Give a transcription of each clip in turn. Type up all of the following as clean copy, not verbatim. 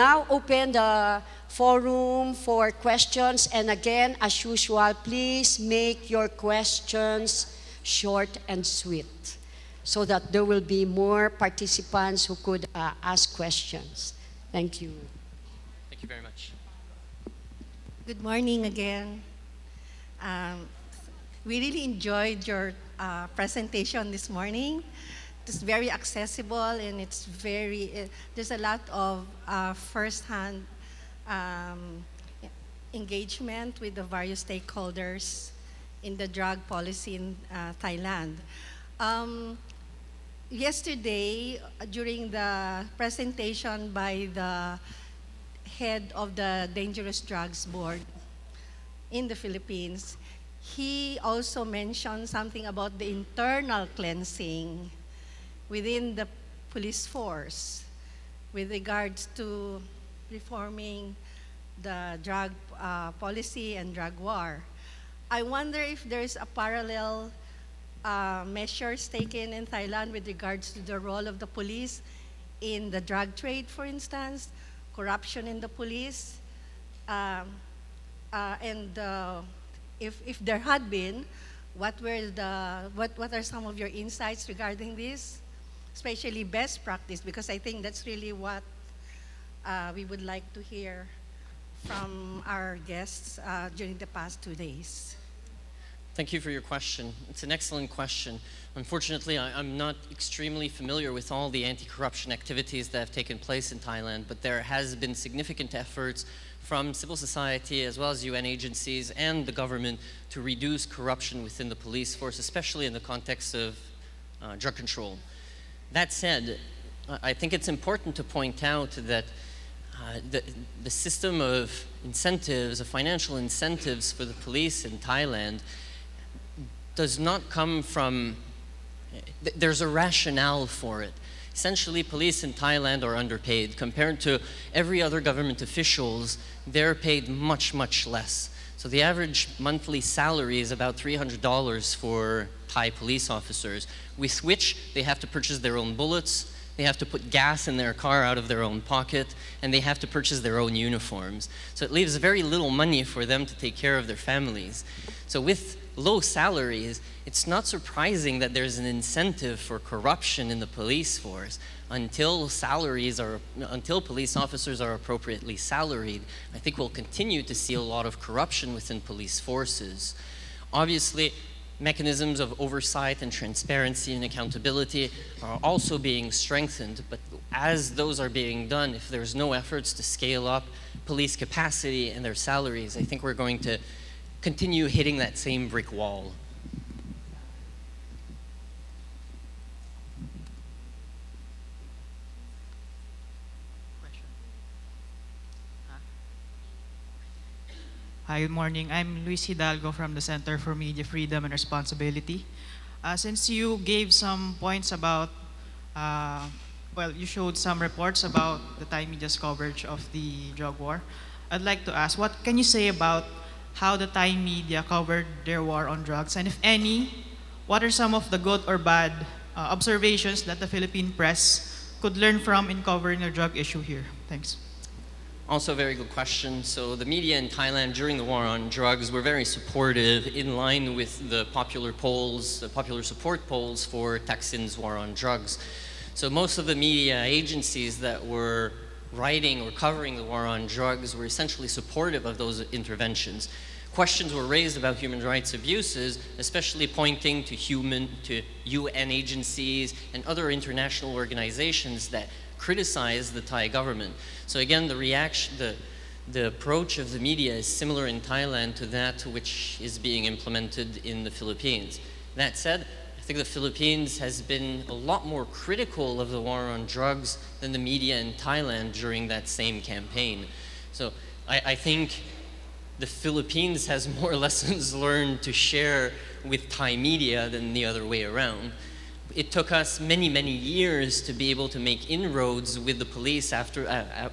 now open the forum for questions. And again, as usual, please make your questions short and sweet so that there will be more participants who could ask questions. Thank you. Thank you very much. Good morning again. We really enjoyed your presentation this morning. It's very accessible and it's very, there's a lot of first-hand engagement with the various stakeholders in the drug policy in Thailand. Yesterday, during the presentation by the head of the Dangerous Drugs Board in the Philippines, he also mentioned something about the internal cleansing within the police force with regards to reforming the drug policy and drug war. I wonder if there's a parallel measures taken in Thailand with regards to the role of the police in the drug trade, for instance, corruption in the police, and if there had been, what are some of your insights regarding this, especially best practice, because I think that's really what we would like to hear from our guests during the past 2 days. Thank you for your question. It's an excellent question. Unfortunately, I'm not extremely familiar with all the anti-corruption activities that have taken place in Thailand, but there has been significant efforts from civil society as well as UN agencies and the government to reduce corruption within the police force, especially in the context of drug control. That said, I think it's important to point out that the system of incentives, of financial incentives for the police in Thailand does not come from, there's a rationale for it. Essentially, police in Thailand are underpaid. Compared to every other government officials, they're paid much, much less. So the average monthly salary is about $300 for Thai police officers, with which they have to purchase their own bullets, they have to put gas in their car out of their own pocket, and they have to purchase their own uniforms. So it leaves very little money for them to take care of their families. So with low salaries, it's not surprising that there's an incentive for corruption in the police force until police officers are appropriately salaried. I think we'll continue to see a lot of corruption within police forces. Obviously, mechanisms of oversight and transparency and accountability are also being strengthened, but as those are being done, if there's no efforts to scale up police capacity and their salaries, I think we're going to continue hitting that same brick wall. Hi, good morning. I'm Luis Hidalgo from the Center for Media Freedom and Responsibility. Since you gave some points about, well, you showed some reports about the Thai media's coverage of the drug war, I'd like to ask, what can you say about how the Thai media covered their war on drugs? And if any, what are some of the good or bad observations that the Philippine press could learn from in covering the drug issue here? Thanks. Also a very good question. So the media in Thailand during the war on drugs were very supportive, in line with the popular polls, the popular support polls for Thaksin's war on drugs. So most of the media agencies that were writing or covering the war on drugs were essentially supportive of those interventions. Questions were raised about human rights abuses, especially pointing to UN agencies and other international organizations that criticize the Thai government. So again, the approach of the media is similar in Thailand to that which is being implemented in the Philippines. That said, I think the Philippines has been a lot more critical of the war on drugs than the media in Thailand during that same campaign. So I think the Philippines has more lessons learned to share with Thai media than the other way around. It took us many, many years to be able to make inroads with the police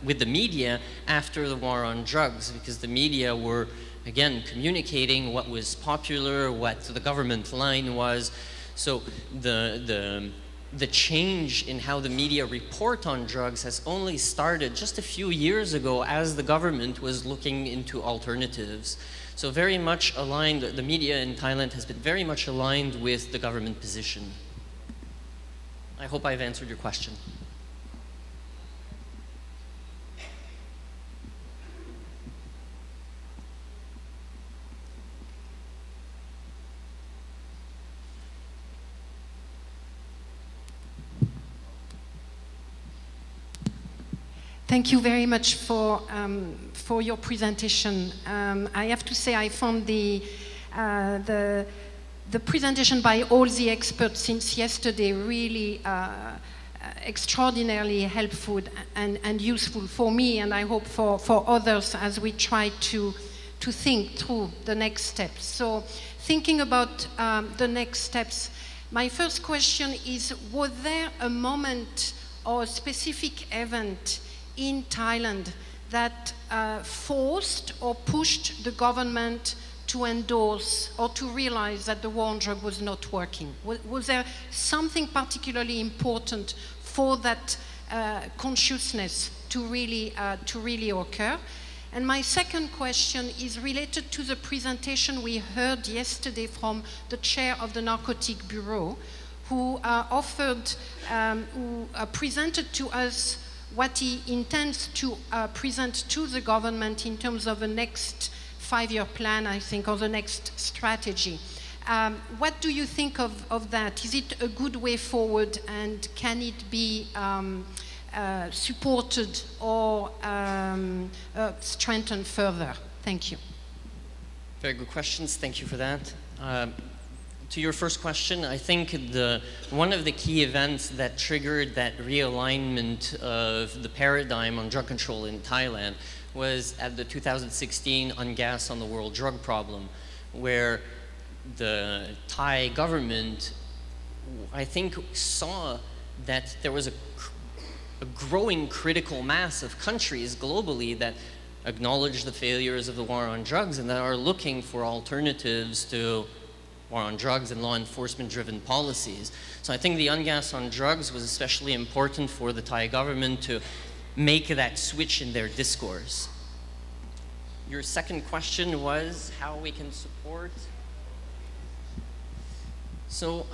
with the media after the war on drugs, because the media were, again, communicating what was popular, what the government line was. So the the change in how the media report on drugs has only started just a few years ago as the government was looking into alternatives. So very much aligned, the media in Thailand has been very much aligned with the government position. I hope I've answered your question. Thank you very much for your presentation. I have to say I found the presentation by all the experts since yesterday really extraordinarily helpful and useful for me, and I hope for others as we try to think through the next steps. So thinking about the next steps, my first question is, was there a moment or a specific event in Thailand that forced or pushed the government to endorse or to realize that the war on drugs was not working? Was there something particularly important for that consciousness to really occur? And my second question is related to the presentation we heard yesterday from the chair of the Narcotic Bureau, who presented to us what he intends to present to the government in terms of the next 5-year plan, I think, or the next strategy. What do you think of that? Is it a good way forward, and can it be supported or strengthened further? Thank you. Very good questions. Thank you for that. To your first question, I think one of the key events that triggered that realignment of the paradigm on drug control in Thailand was at the 2016 Ungas on the World Drug Problem, where the Thai government, I think, saw that there was a growing critical mass of countries globally that acknowledge the failures of the war on drugs and that are looking for alternatives to war on drugs and law enforcement-driven policies. So I think the Ungas on drugs was especially important for the Thai government to make that switch in their discourse. Your second question was how we can support. So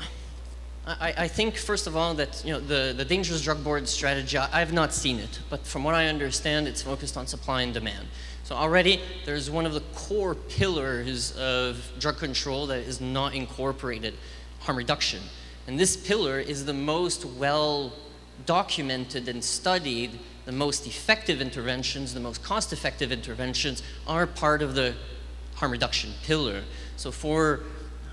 I think, first of all, that the Dangerous Drug Board strategy, I've not seen it, but from what I understand, it's focused on supply and demand. So already, there's one of the core pillars of drug control that is not incorporated, harm reduction. And this pillar is the most well documented and studied. The most effective interventions, the most cost-effective interventions are part of the harm reduction pillar. So for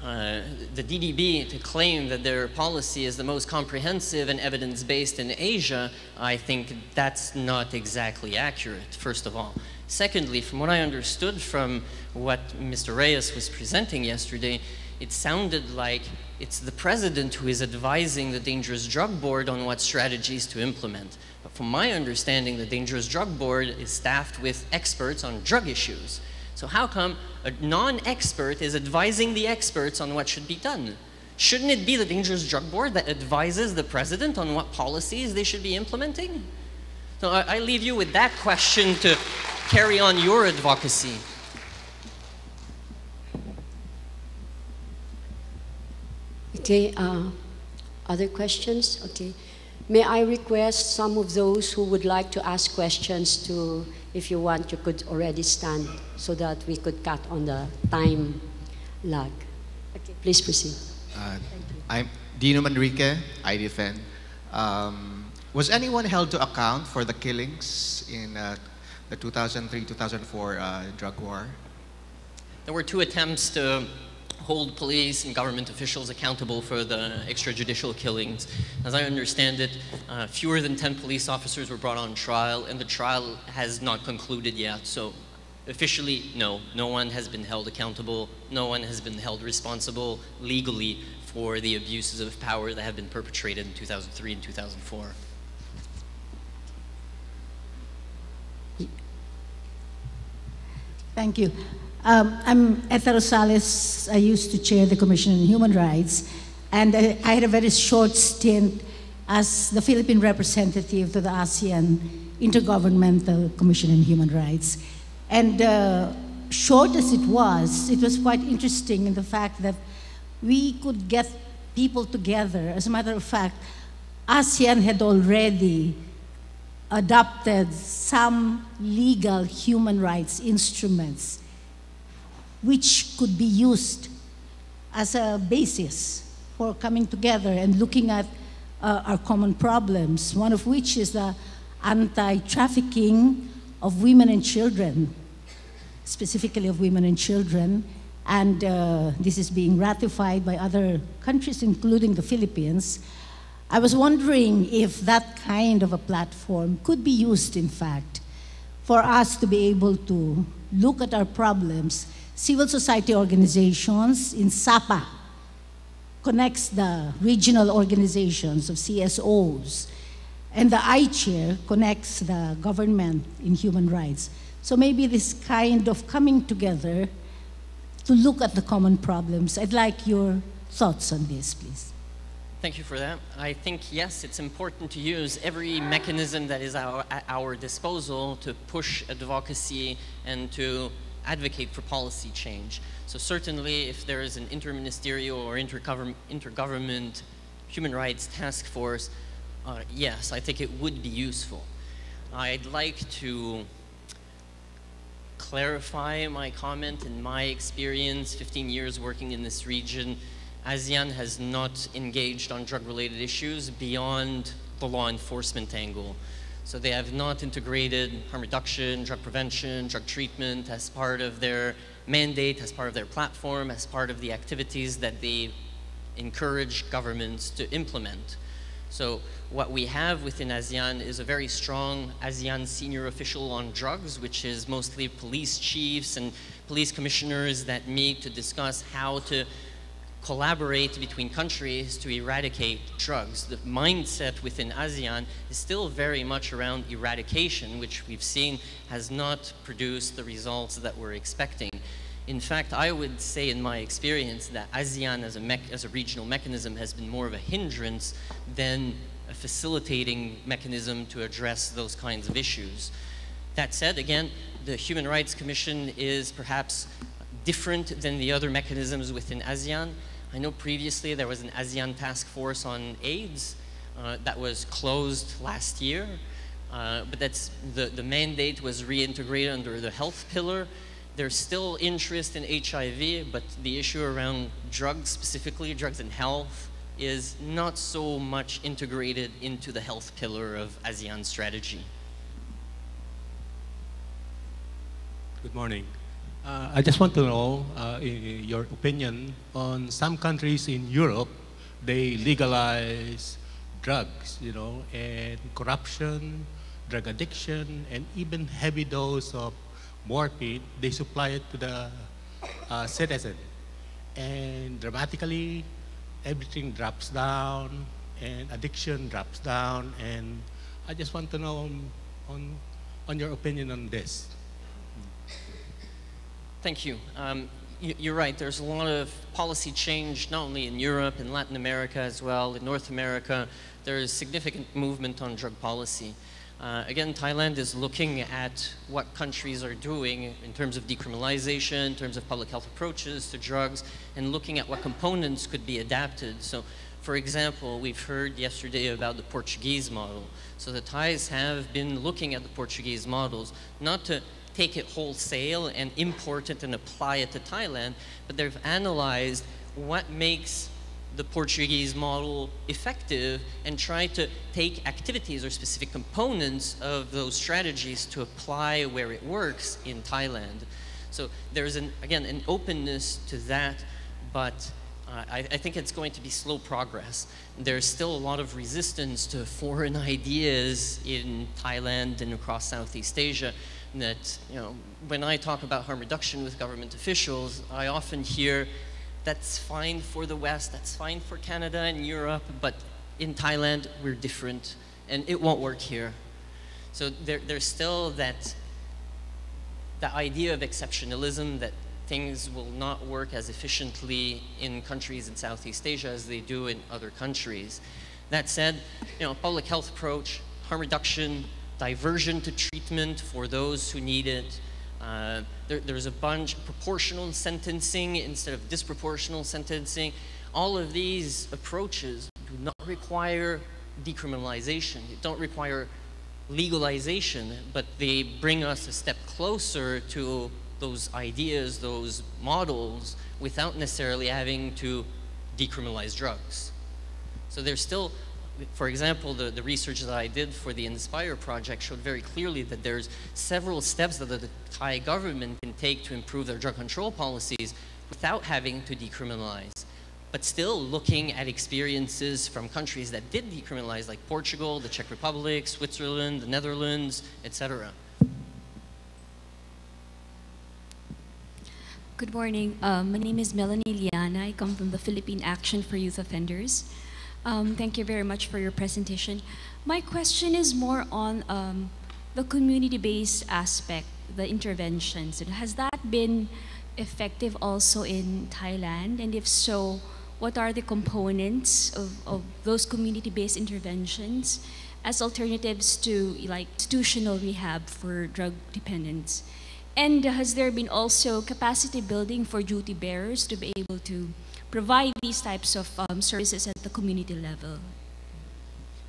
the DDB to claim that their policy is the most comprehensive and evidence-based in Asia, I think that's not exactly accurate, first of all. Secondly, from what I understood from what Mr. Reyes was presenting yesterday, it sounded like it's the president who is advising the Dangerous Drug Board on what strategies to implement. But from my understanding, the Dangerous Drug Board is staffed with experts on drug issues. So how come a non-expert is advising the experts on what should be done? Shouldn't it be the Dangerous Drug Board that advises the president on what policies they should be implementing? So I leave you with that question to carry on your advocacy. Okay, other questions? Okay. May I request some of those who would like to ask questions to, if you want, you could already stand so that we could cut on the time lag. Okay, please proceed. I'm Dino Manrique, IDFN. Was anyone held to account for the killings in the 2003-2004 drug war? There were 2 attempts to hold police and government officials accountable for the extrajudicial killings. As I understand it, fewer than 10 police officers were brought on trial, and the trial has not concluded yet. So officially, no one has been held accountable. No one has been held responsible legally for the abuses of power that have been perpetrated in 2003 and 2004. Thank you. I'm Ethel Rosales. I used to chair the Commission on Human Rights, and I had a very short stint as the Philippine representative to the ASEAN Intergovernmental Commission on Human Rights. And short as it was quite interesting in the fact that we could get people together. As a matter of fact, ASEAN had already adopted some legal human rights instruments which could be used as a basis for coming together and looking at our common problems, one of which is the anti-trafficking of women and children, specifically of women and children. And this is being ratified by other countries, including the Philippines. I was wondering if that kind of a platform could be used, in fact, for us to be able to look at our problems. Civil society organizations in SAPA connects the regional organizations of CSOs, and the I-Chair connects the government in human rights. So maybe this kind of coming together to look at the common problems. I'd like your thoughts on this, please. Thank you for that. I think, yes, it's important to use every mechanism that is at our disposal to push advocacy and to advocate for policy change. So certainly if there is an interministerial or intergovernment human rights task force, yes, I think it would be useful. I'd like to clarify my comment. In my experience, 15 years working in this region, ASEAN has not engaged on drug-related issues beyond the law enforcement angle. So they have not integrated harm reduction, drug prevention, drug treatment as part of their mandate, as part of their platform, as part of the activities that they encourage governments to implement. So what we have within ASEAN is a very strong ASEAN senior official on drugs, which is mostly police chiefs and police commissioners that meet to discuss how to collaborate between countries to eradicate drugs. The mindset within ASEAN is still very much around eradication, which we've seen has not produced the results that we're expecting. In fact, I would say in my experience that ASEAN as a regional mechanism has been more of a hindrance than a facilitating mechanism to address those kinds of issues. That said, again, the Human Rights Commission is perhaps different than the other mechanisms within ASEAN. I know previously there was an ASEAN task force on AIDS that was closed last year, but that's the mandate was reintegrated under the health pillar. There's still interest in HIV, but the issue around drugs, specifically drugs and health, is not so much integrated into the health pillar of ASEAN strategy. Good morning. I just want to know your opinion on some countries in Europe. They legalize drugs, you know, and corruption, drug addiction, and even heavy dose of morphine. They supply it to the citizen, and dramatically, everything drops down, and addiction drops down. And I just want to know on your opinion on this. Thank you. You're right, there's a lot of policy change, not only in Europe, in Latin America as well, in North America. There is significant movement on drug policy. Again, Thailand is looking at what countries are doing in terms of decriminalization, in terms of public health approaches to drugs, and looking at what components could be adapted. So, for example, we've heard yesterday about the Portuguese model. So the Thais have been looking at the Portuguese models, not to take it wholesale and import it and apply it to Thailand, but they've analyzed what makes the Portuguese model effective and try to take activities or specific components of those strategies to apply where it works in Thailand. So there's, again, an openness to that, but I think it's going to be slow progress. There's still a lot of resistance to foreign ideas in Thailand and across Southeast Asia. That, you know, when I talk about harm reduction with government officials, I often hear that's fine for the West, that's fine for Canada and Europe, but in Thailand we're different and it won't work here. So there's still that idea of exceptionalism, that things will not work as efficiently in countries in Southeast Asia as they do in other countries. That said, public health approach, harm reduction, diversion to treatment for those who need it. There's a bunch, proportional sentencing instead of disproportional sentencing. All of these approaches do not require decriminalization. They don't require legalization, but they bring us a step closer to those ideas, those models, without necessarily having to decriminalize drugs. So there's still, for example, the research that I did for the INSPIRE project showed very clearly that there's several steps that the Thai government can take to improve their drug control policies without having to decriminalize, but still looking at experiences from countries that did decriminalize, like Portugal, the Czech Republic, Switzerland, the Netherlands, etc. Good morning. My name is Melanie Liana. I come from the Philippine Action for Youth Offenders. Thank you very much for your presentation. My question is more on the community-based aspect, the interventions. Has that been effective also in Thailand? And if so, what are the components of those community-based interventions as alternatives to like institutional rehab for drug dependents? And has there been also capacity building for duty bearers to be able to provide these types of services at the community level?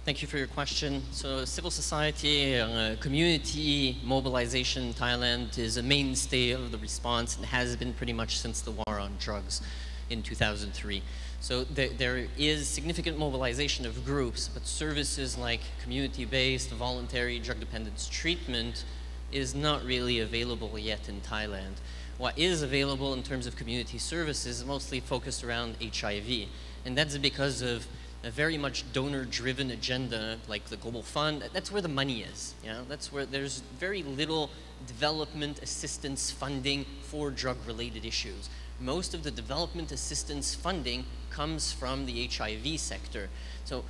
Thank you for your question. So civil society, community mobilization in Thailand is a mainstay of the response and has been pretty much since the war on drugs in 2003. So there is significant mobilization of groups, but services like community-based voluntary drug dependence treatment is not really available yet in Thailand. What is available in terms of community services is mostly focused around HIV. And that's because of a very much donor-driven agenda like the Global Fund. That's where the money is. That's where there's very little development assistance funding for drug-related issues. Most of the development assistance funding comes from the HIV sector. So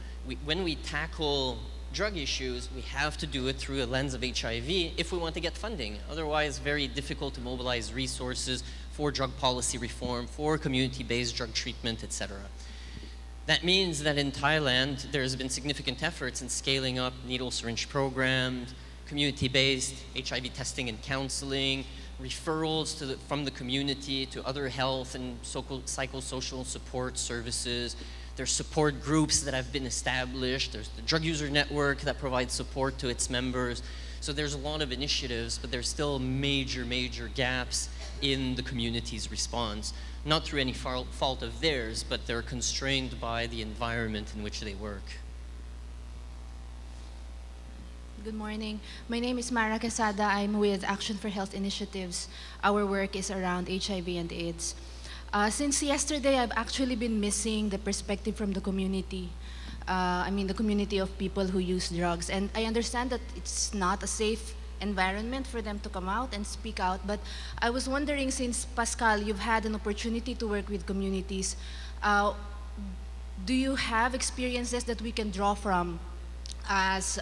when we tackle drug issues, we have to do it through a lens of HIV if we want to get funding. Otherwise, very difficult to mobilize resources for drug policy reform, for community-based drug treatment, etc. That means that in Thailand, there's been significant efforts in scaling up needle syringe programs, community-based HIV testing and counseling, referrals from the community to other health and psychosocial support services. There's support groups that have been established. There's the Drug User Network that provides support to its members. So there's a lot of initiatives, but there's still major, major gaps in the community's response. Not through any fault of theirs, but they're constrained by the environment in which they work. Good morning. My name is Mara Quesada. I'm with Action for Health Initiatives. Our work is around HIV and AIDS. Since yesterday, I've actually been missing the perspective from the community. The community of people who use drugs. And I understand that it's not a safe environment for them to come out and speak out. But I was wondering, since Pascal, you've had an opportunity to work with communities, do you have experiences that we can draw from as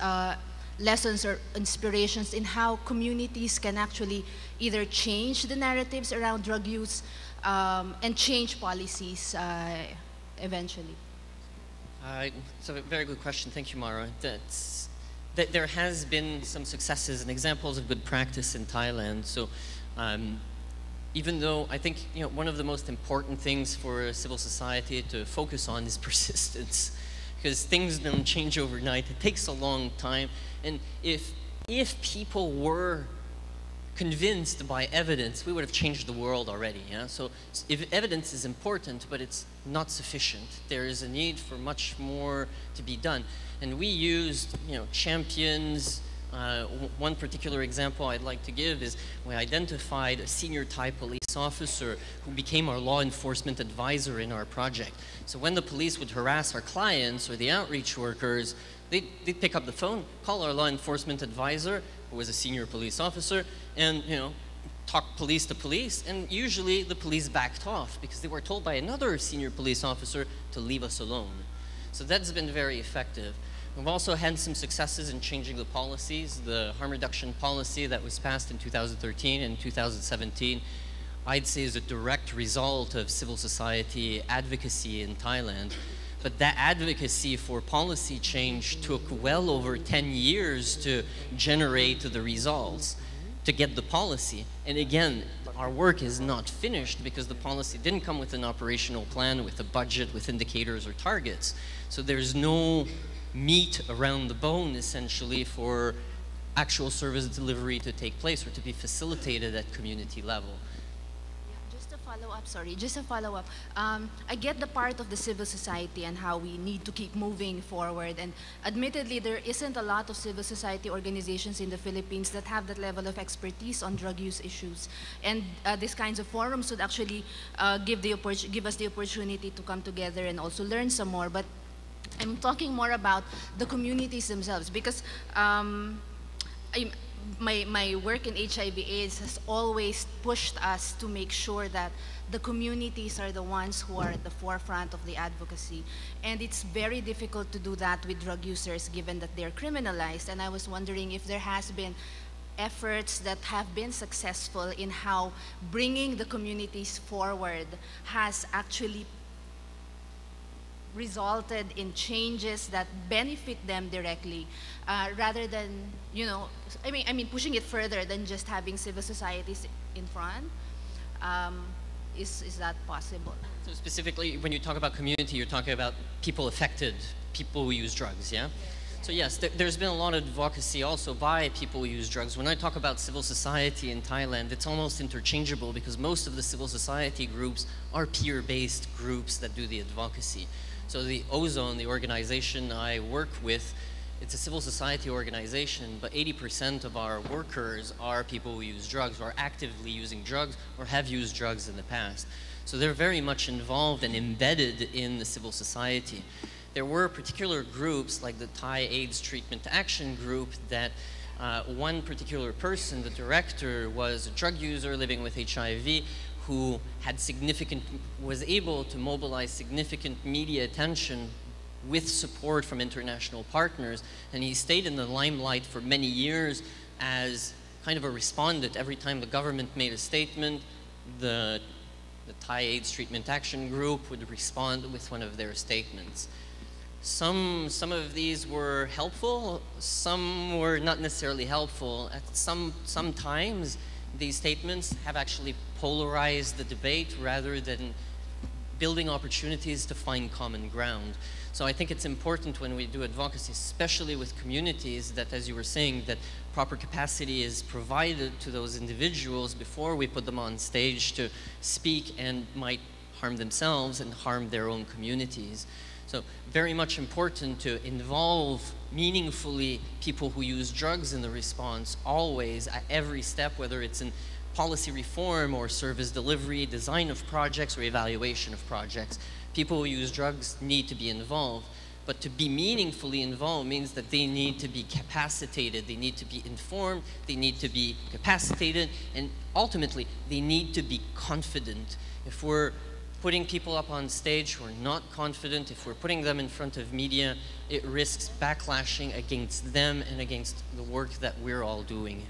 lessons or inspirations in how communities can actually either change the narratives around drug use and change policies eventually? It's a very good question. Thank you, Mara. There has been some successes and examples of good practice in Thailand. So even though I think one of the most important things for civil society to focus on is persistence, because things don't change overnight. It takes a long time. And if people were convinced by evidence, we would have changed the world already. So if evidence is important, but it's not sufficient, there is a need for much more to be done. And we used champions. One particular example I'd like to give is we identified a senior Thai police officer who became our law enforcement advisor in our project. So when the police would harass our clients or the outreach workers, they'd pick up the phone, call our law enforcement advisor, who was a senior police officer, and talk police to police, and usually the police backed off because they were told by another senior police officer to leave us alone. So that's been very effective. We've also had some successes in changing the policies. The harm reduction policy that was passed in 2013 and 2017, I'd say is a direct result of civil society advocacy in Thailand. But that advocacy for policy change took well over 10 years to generate the results, to get the policy. And again, our work is not finished because the policy didn't come with an operational plan, with a budget, with indicators or targets. So there's no meat around the bone, essentially, for actual service delivery to take place or to be facilitated at community level. Just a follow-up. I get the part of the civil society and how we need to keep moving forward. And admittedly, there isn't a lot of civil society organizations in the Philippines that have that level of expertise on drug use issues. And these kinds of forums would actually give us the opportunity to come together and also learn some more. But I'm talking more about the communities themselves, because my work in HIV/AIDS has always pushed us to make sure that the communities are the ones who are at the forefront of the advocacy. And it's very difficult to do that with drug users, given that they're criminalized. And I was wondering if there has been efforts that have been successful in how bringing the communities forward has actually resulted in changes that benefit them directly, rather than, you know, I mean, pushing it further than just having civil societies in front. Is that possible? So specifically, when you talk about community, you're talking about people affected, people who use drugs, yeah? So yes, there's been a lot of advocacy also by people who use drugs. When I talk about civil society in Thailand, it's almost interchangeable because most of the civil society groups are peer-based groups that do the advocacy. So the Ozone, the organization I work with, it's a civil society organization, but 80% of our workers are people who use drugs, or are actively using drugs, or have used drugs in the past. So they're very much involved and embedded in the civil society. There were particular groups, like the Thai AIDS Treatment Action Group, that one particular person, the director, was a drug user living with HIV, who had was able to mobilize significant media attention with support from international partners, and he stayed in the limelight for many years as kind of a respondent. Every time the government made a statement, the Thai AIDS Treatment Action Group would respond with one of their statements. Some of these were helpful, some were not necessarily helpful. At sometimes these statements have actually polarized the debate rather than building opportunities to find common ground. So I think it's important when we do advocacy, especially with communities, that, as you were saying, that proper capacity is provided to those individuals before we put them on stage to speak and might harm themselves and harm their own communities. So very much important to involve meaningfully people who use drugs in the response always at every step, whether it's in policy reform or service delivery, design of projects or evaluation of projects. People who use drugs need to be involved, but to be meaningfully involved means that they need to be capacitated, they need to be informed, they need to be capacitated, and ultimately they need to be confident. If we're putting people up on stage who are not confident, if we're putting them in front of media, it risks backlashing against them and against the work that we're all doing.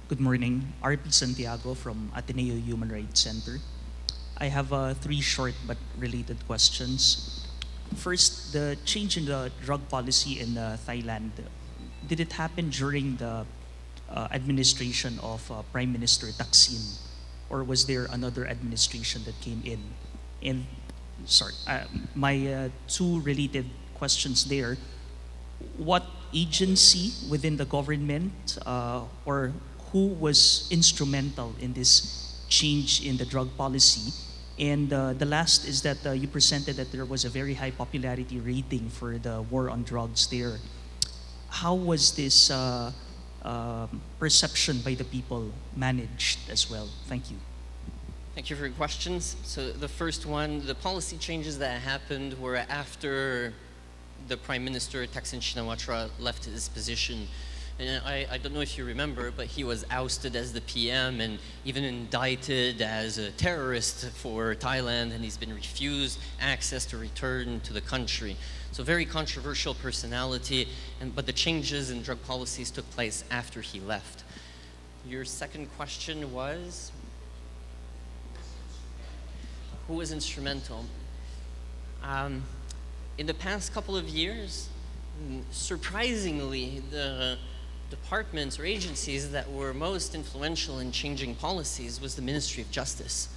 Good morning, RP Santiago from Ateneo Human Rights Center. I have 3 short but related questions. First, the change in the drug policy in Thailand, did it happen during the administration of Prime Minister Thaksin, or was there another administration that came in? And my 2 related questions there: what agency within the government or who was instrumental in this change in the drug policy? And the last is that you presented that there was a very high popularity rating for the war on drugs there. How was this perception by the people managed as well? Thank you. Thank you for your questions. So the first one, the policy changes that happened were after the Prime Minister Thaksin Shinawatra left his position. And I don't know if you remember, but he was ousted as the PM and even indicted as a terrorist for Thailand, and he's been refused access to return to the country. So very controversial personality, but the changes in drug policies took place after he left. Your second question was? Who was instrumental? In the past couple of years, surprisingly, the departments or agencies that were most influential in changing policies was the Ministry of Justice.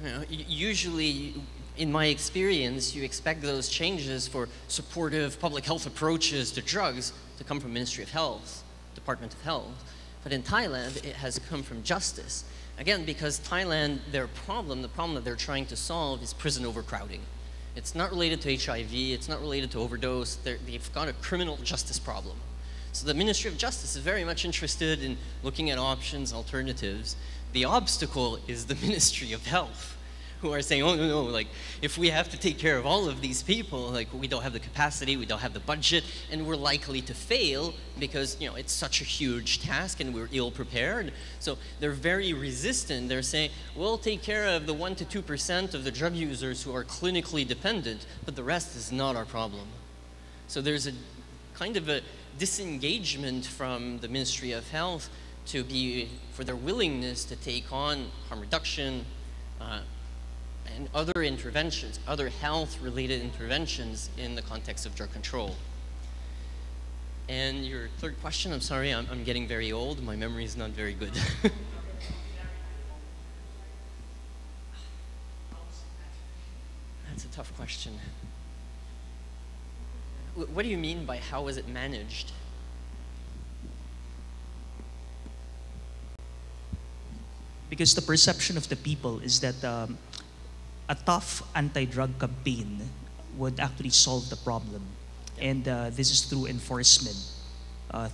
You know, usually, in my experience, you expect those changes for supportive public health approaches to drugs to come from Ministry of Health, Department of Health. But in Thailand, it has come from Justice. Again, because Thailand, the problem that they're trying to solve is prison overcrowding. It's not related to HIV, it's not related to overdose, they've got a criminal justice problem. So the Ministry of Justice is very much interested in looking at options, alternatives. The obstacle is the Ministry of Health, who are saying, oh no, like, if we have to take care of all of these people, like, we don't have the capacity, we don't have the budget, and we're likely to fail because, you know, it's such a huge task and we're ill prepared. So they're very resistant. They're saying, we'll take care of the 1% to 2% of the drug users who are clinically dependent, but the rest is not our problem. So there's a kind of a disengagement from the Ministry of Health for their willingness to take on harm reduction, and other interventions, other health-related interventions in the context of drug control. And your third question, I'm sorry, I'm getting very old. My memory is not very good. That's a tough question. What do you mean by how was it managed? Because the perception of the people is that a tough anti-drug campaign would actually solve the problem. And this is through enforcement,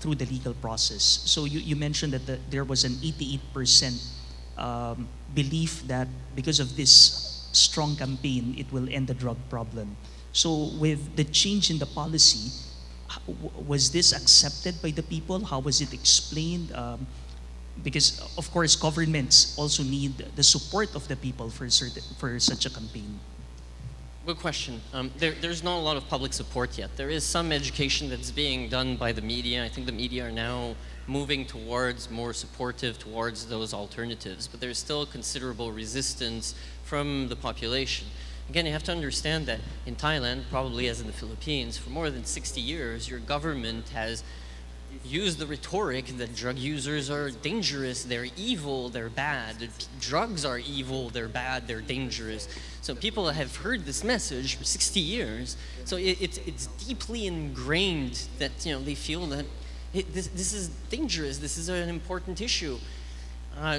through the legal process. So you mentioned that there was an 88% belief that because of this strong campaign, it will end the drug problem. So with the change in the policy, was this accepted by the people? How was it explained? Because, of course, governments also need the support of the people for such a campaign. Good question. There's not a lot of public support yet. There is some education that's being done by the media. I think the media are now moving towards more supportive towards those alternatives, but there's still considerable resistance from the population. Again, you have to understand that in Thailand, probably as in the Philippines, for more than 60 years, your government has used the rhetoric that drug users are dangerous, they're evil, they're bad. Drugs are evil, they're bad, they're dangerous. So people have heard this message for 60 years. So it's deeply ingrained that, you know, they feel that this is dangerous, this is an important issue.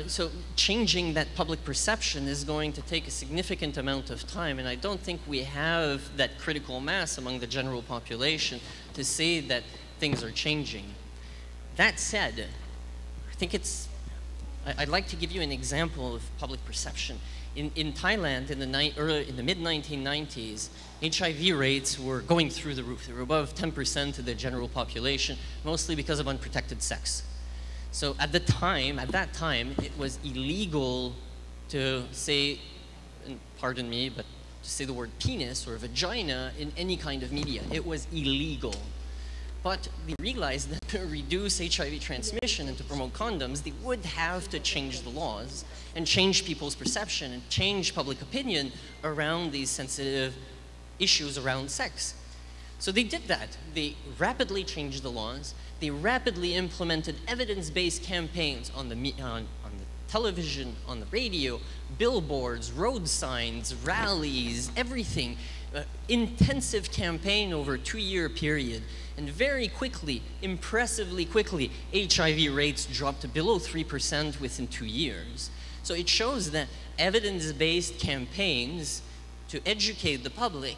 So changing that public perception is going to take a significant amount of time, and I don't think we have that critical mass among the general population to say that things are changing. That said, I think I'd like to give you an example of public perception. In Thailand, in the mid-1990s, HIV rates were going through the roof. They were above 10% of the general population, mostly because of unprotected sex. So at that time, it was illegal to say, and pardon me, but to say the word penis or vagina in any kind of media. It was illegal. But they realized that to reduce HIV transmission and to promote condoms, they would have to change the laws and change people's perception and change public opinion around these sensitive issues around sex. So they did that. They rapidly changed the laws. They rapidly implemented evidence-based campaigns on the television, on the radio, billboards, road signs, rallies, everything. Intensive campaign over a 2-year period. And very quickly, impressively quickly, HIV rates dropped to below 3% within 2 years. So it shows that evidence-based campaigns to educate the public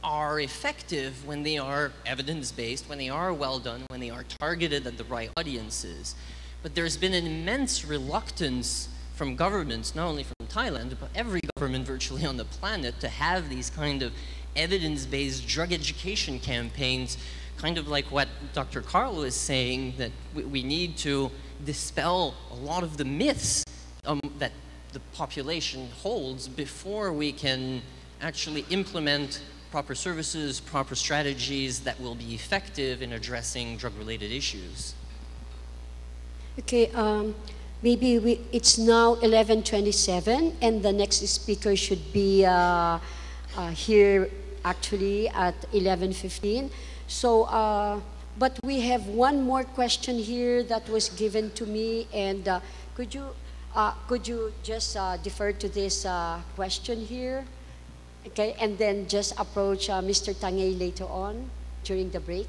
are effective when they are evidence-based, when they are well done, when they are targeted at the right audiences. But there's been an immense reluctance from governments, not only from Thailand, but every government virtually on the planet, to have these kind of evidence-based drug education campaigns, kind of like what Dr. Carlo is saying, that we need to dispel a lot of the myths that the population holds before we can actually implement proper services, proper strategies that will be effective in addressing drug-related issues. Okay, maybe it's now 11:27, and the next speaker should be here actually at 11:15. So, but we have one more question here that was given to me, and could you just defer to this question here? Okay, and then just approach Mr. Tangay later on during the break.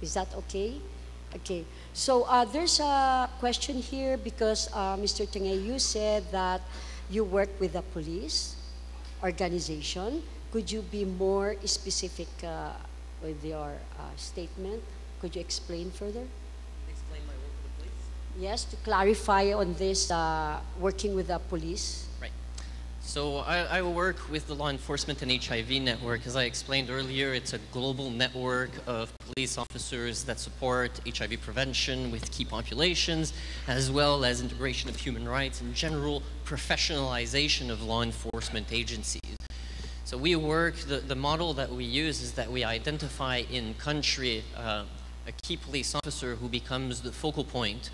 Is that okay? Okay. So there's a question here because Mr. Tangay, you said that you work with the police organization. Could you be more specific with your statement? Could you explain further? Explain my work with the police? Yes, to clarify on this working with the police. Right. So I work with the Law Enforcement and HIV Network. As I explained earlier, it's a global network of police officers that support HIV prevention with key populations, as well as integration of human rights and general professionalization of law enforcement agencies. So we work, the model that we use is that we identify in country a key police officer who becomes the focal point.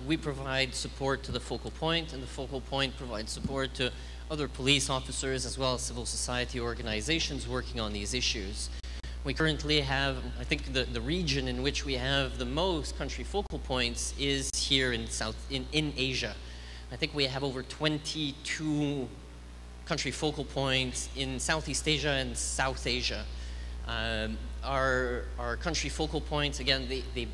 We provide support to the focal point, and the focal point provides support to other police officers as well as civil society organizations working on these issues. We currently have, I think the region in which we have the most country focal points is here in Asia. I think we have over 22 country focal points in Southeast Asia and South Asia. Our country focal points, again, they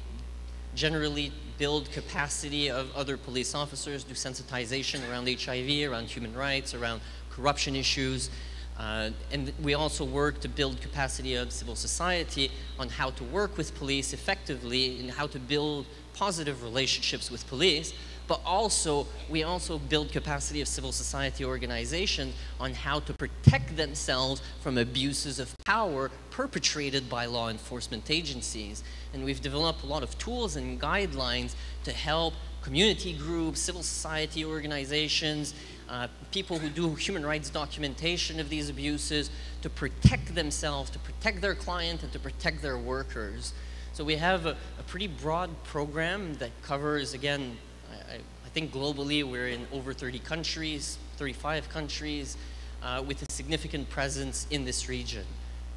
generally build capacity of other police officers, do sensitization around HIV, around human rights, around corruption issues. And we also work to build capacity of civil society on how to work with police effectively and how to build positive relationships with police. But also, we also build capacity of civil society organizations on how to protect themselves from abuses of power perpetrated by law enforcement agencies. And we've developed a lot of tools and guidelines to help community groups, civil society organizations, people who do human rights documentation of these abuses to protect themselves, to protect their client, and to protect their workers. So we have a pretty broad program that covers, again, I think globally we're in over 30 countries, 35 countries, with a significant presence in this region.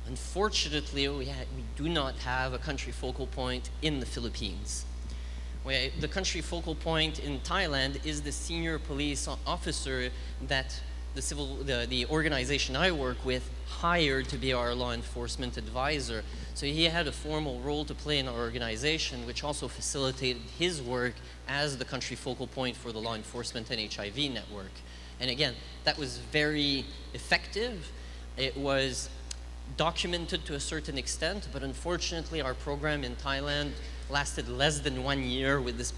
Unfortunately, we do not have a country focal point in the Philippines. The country focal point in Thailand is the senior police officer that the organization I work with hired to be our law enforcement advisor. So he had a formal role to play in our organization, which also facilitated his work as the country focal point for the law enforcement and HIV network. And again, that was very effective. It was documented to a certain extent, but unfortunately our program in Thailand lasted less than 1 year with this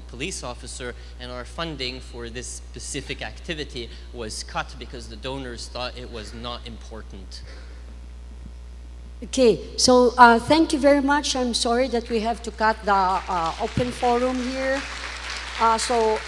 police officer, and our funding for this specific activity was cut because the donors thought it was not important. Okay, so thank you very much. I'm sorry that we have to cut the open forum here. So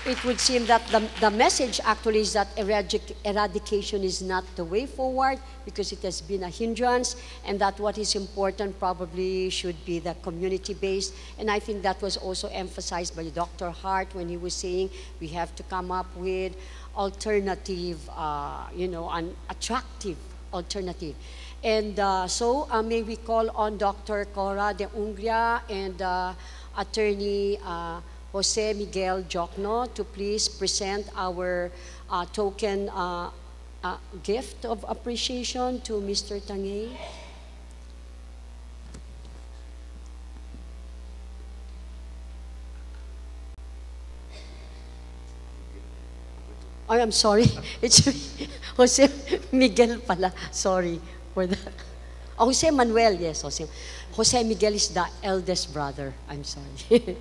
it would seem that the message actually is that eradication is not the way forward because it has been a hindrance, and that what is important probably should be the community-based. And I think that was also emphasized by Dr. Hart when he was saying we have to come up with alternative, an attractive alternative. And so may we call on Dr. Cora de Ungria and Attorney Jose Miguel Jokno to please present our token gift of appreciation to Mr. Tangay. Oh, I'm sorry. It's Jose Miguel pala. Sorry for that. Oh, Jose Manuel, yes. Jose Miguel is the eldest brother. I'm sorry.